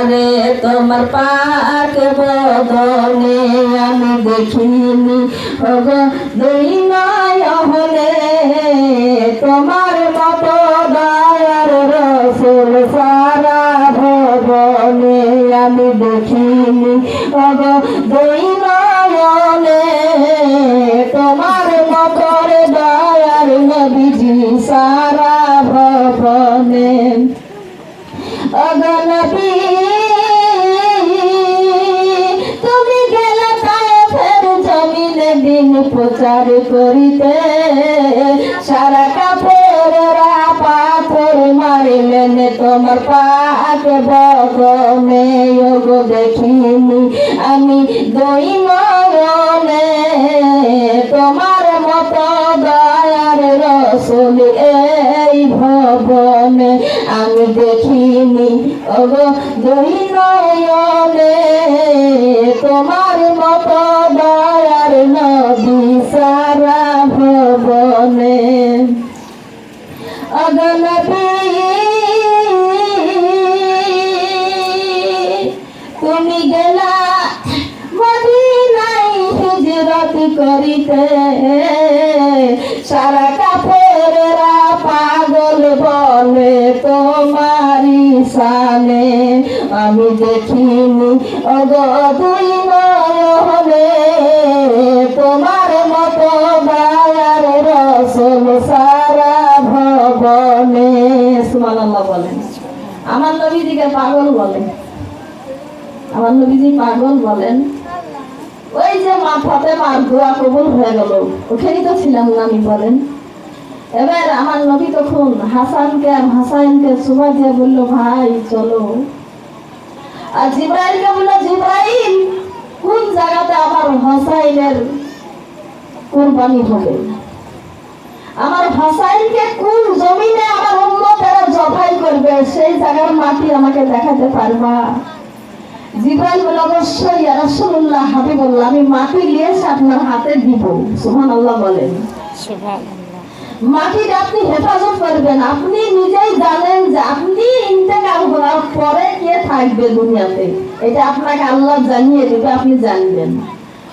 আরে তোমার পাক বদনে আমি দেখিনি ওগো দুই নয়নে তোমার মতো দয়ার রসুল সারা ভবনে আমি দেখিনি ওগো দুই নয়নে তোমার মতো দয়ার নবীজি সারা ভবনে ওগো নবী তুমি গেলে তায়েফের জমিনে দিন প্রচার করিতে সারা কাফেররা পাথর মারিলেন তোমার পাক বদনে ওগো দেখিনি আমি দুই নয়নে তোমার মতো দয়ার রসুল এই ভবনে আমি দেখিনি ওগো দুই নয়নে তোমার মতো দয়ার নবী সারা ভবনে ওগো নবী তুমি গেলা মদিনায় হিজরত করিতে সারা কাফেররা পাগল বলে তোমারি সানে আমি দেখিনি ওগো দুই নয়নে তোমার মতো দয়ার রসুল সারা ভবনে সুবহানাল্লাহ বলেন। আমার নবীজিকে পাগল বলেন, আমার নবীজি পাগল বলেন। ওই যে মা ফাতেমার দোয়া কবুল হয়ে গেল, ওখানেই তো ছিলাম না আমি বলেন। এবার আমার নবী তখন হাসানকে আর হাসাইনকে সুবাই দিয়ে বললো ভাই চলো, আর জিব্রাইলকে বললো জিব্রাইল কোন জায়গাতে আমার হোসাইনের কুরবানি হবে, আমার হোসাইনকে কোন জমিনে আমার উম্মতেরা জবাই করবে সেই জায়গার মাটি আমাকে দেখাতে পারবা? জিব্রাইল বলে অবশ্যই ইয়া রাসূলুল্লাহ হাবিবুল্লাহ আমি মাটি নিয়ে আপনার হাতে দিব। সুবহানাল্লাহ বলেন। সুবহানাল্লাহ। মাটিটা আপনি হেফাজত করবেন, আপনি নিজেই জানেন যে আপনি ইন্তেকাল হওয়ার পরে কে থাকবে দুনিয়াতে, এটা আপনাকে আল্লাহ জানিয়ে দেবে, আপনি জানবেন।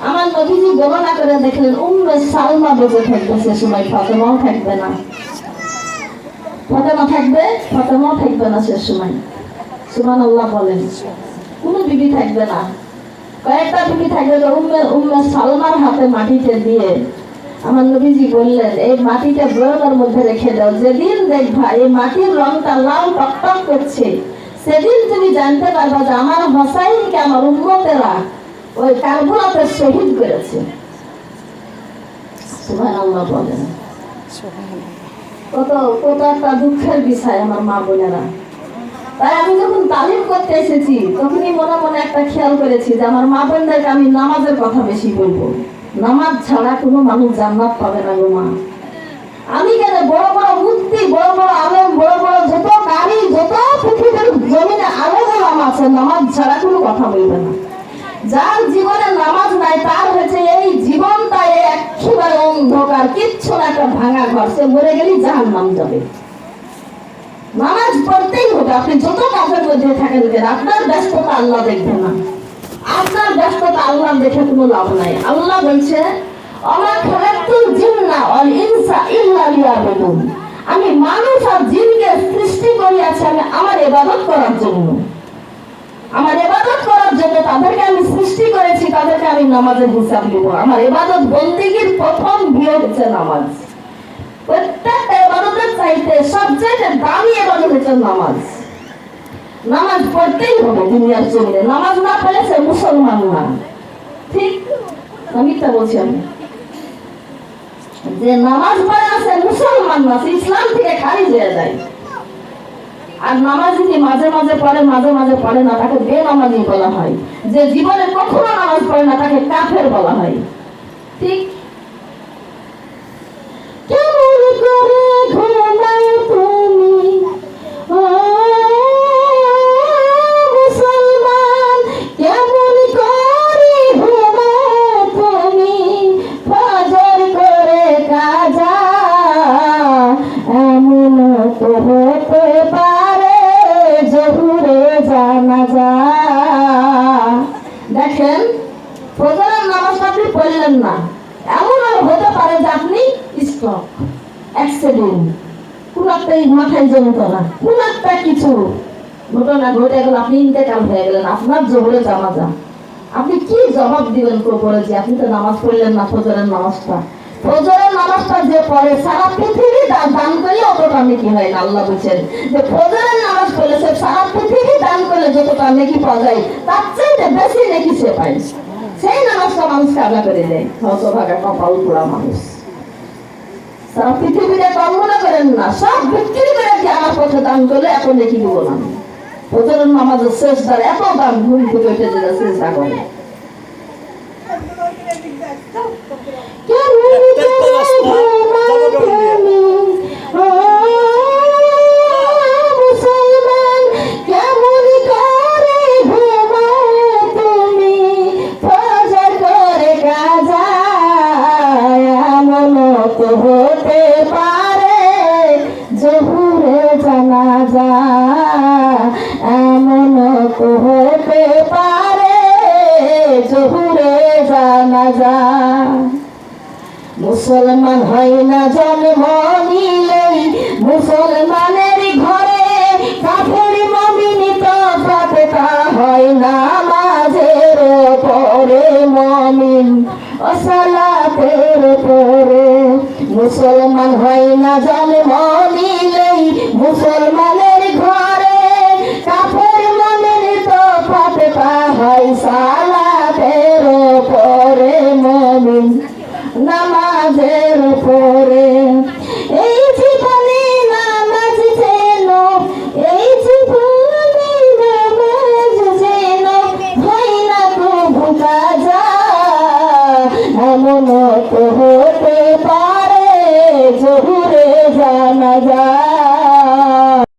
আমার নবীজি গণনা করে দেখলেন উম্মে সালমা বেঁচে থাকবে সে সময়, ফাতেমাও থাকবে না। ফাতেমা থাকবে, ফাতেমাও থাকবে না সে সময়। সুবহানাল্লাহ বলেন। কোন বিবি থাকবে না, কয়েকটা বিবি থাকবে। উম্মে সালমার হাতে মাটিতে দিয়ে আমার নবীজি বললেন এই মাটিটা বয়মের মধ্যে রেখে দাও, যেদিন দেখবা এই মাটির রংটা লাল টকটক করছে সেদিন তুমি জানতে পারবা যে আমার হোসাইনকে আমার উম্মতেরা ওই কারবালাতে শহীদ করেছে। সুবহানাল্লাহ বলেন। কত কত একটা দুঃখের বিষয় আমার মা বোনেরা। তাই আমি যখন তালিম করতে এসেছি তখনই মনে মনে একটা খেয়াল করেছি যে আমার মা বোনদেরকে আমি নামাজের কথা বেশি বলবো। নামাজ ছাড়া কোনো মানুষ জান্নাত পাবে না গো মা। আমি কেন বড় বড় মূর্তি, বড় বড় আলেম, বড় বড় যত কারি, যত পৃথিবীর জমিনে আলেম আছে, নামাজ ছাড়া কোনো কথা বলবে না। যার জীবনে নামাজ নাই তার হচ্ছে এই জীবনটা একেবারে অন্ধকার, কিচ্ছু না, একটা ভাঙা ঘর, সে মরে গেলেই জাহান্নাম যাবে। নামাজ পড়তেই হবে, আপনি যত কাজের মধ্যে থাকেন কেন আপনার ব্যস্ততা আল্লাহ দেখবে না, আপনার ব্যস্ততা আল্লাহ দেখে কোনো লাভ নাই। আল্লাহ বলছে ওমা খালাকতুল জিন্না ওয়াল ইনসা ইল্লা লিয়াবুদুন, আমি মানুষ আর জিনকে সৃষ্টি করিয়াছি আমি আমার ইবাদত করার জন্য, আমার ইবাদত করার জন্য তাদেরকে আমি সৃষ্টি করেছি, তাদেরকে আমি নামাজের হিসাব দেব। আমার ইবাদত বন্দেগীর প্রথম বিয়ে হচ্ছে নামাজ। প্রত্যেকটা ইবাদতের চাইতে সবচেয়ে দামি ইবাদত হচ্ছে নামাজ। নামাজ পড়তেই হবে দুনিয়ার জমিনে, নামাজ না পড়লে সে মুসলমান না। ঠিক মিথ্যা বলছি আমি? যে নামাজ পড়ে না সে মুসলমান না, সে ইসলাম থেকে খারিজ হয়ে যায়। আর নামাজ যদি মাঝে মাঝে পড়ে, মাঝে মাঝে পড়ে না, তাকে বেনামাজি বলা হয়। যে জীবনে কখনো নামাজ পড়ে না তাকে কাফের বলা হয়। ঠিক কেমন করে ঘুমাও তুমি ও মুসলমান, কেমন করে ঘুমাও তুমি, ফজর করে কাজা এমন তো হতে পারে জহুরে জানাজা। জানাজা। দেখেন ফজরের নামাজটা আপনি পড়লেন না, এমন আর হতে পারে যে আপনি স্ট্রোক, অ্যাক্সিডেন্ট, কোন একটা মাথায় যন্ত্রণা, কোন একটা কিছু ঘটনা ঘটে গেল, আপনি ইন্তেকাল হয়ে গেলেন, আপনার জোহরে জানাজা। আপনি কি জবাব দিবেন কবরে যে আপনি তো নামাজ পড়লেন না ফজরের নামাজটা? ফজরের নামাজটা যে পড়ে সারা পৃথিবী দান করলে অতটা নেকি হয় না। আল্লাহ বলছেন যে ফজরের নামাজ পড়েছে সারা পৃথিবী দান করলে যতটা নেকি পাওয়া যায় তার চেয়ে বেশি নেকি সে পায়। সেই নামাজটা মানুষকে আলাদা করে দেয়। হতভাগা কপাল পোড়া মানুষ, সারা পৃথিবীতে কল্পনা করেন না, সব বিক্রি করে কি আমার পথে দান করলে এত নেকি দিব না। ফজরের নামাজের শেষ দ্বার এত দান, ঘুম থেকে উঠে যেতে চেষ্টা করে। মুসলমান কেমন করে ঘুমাও তুমি, ফজর করে কাজা এমন তো হতে পারে জোহরে জানাজা, এমন তো হতে পারে জোহরে জানাজা। মুসলমান হয় না জন্ম নিলেই মুসলমানের ঘরে, কাফের মুমিন তো ফাতেহা হয় না নামাজের পরে, মুমিন ও সালাতের পরে। মুসলমান হয় না জন্ম নিলেই মুসলমানের ঘরে, কাফের মুমিন তো ফাতেহা হয় সালাতের পরে, মুমিন নামাজের পরে। এই জীবনে নামাজ যেন, এই জীবনে নামাজ যেন হয় না কবু কাজা, এমন তো হতে পারে জোহরে জানাজা।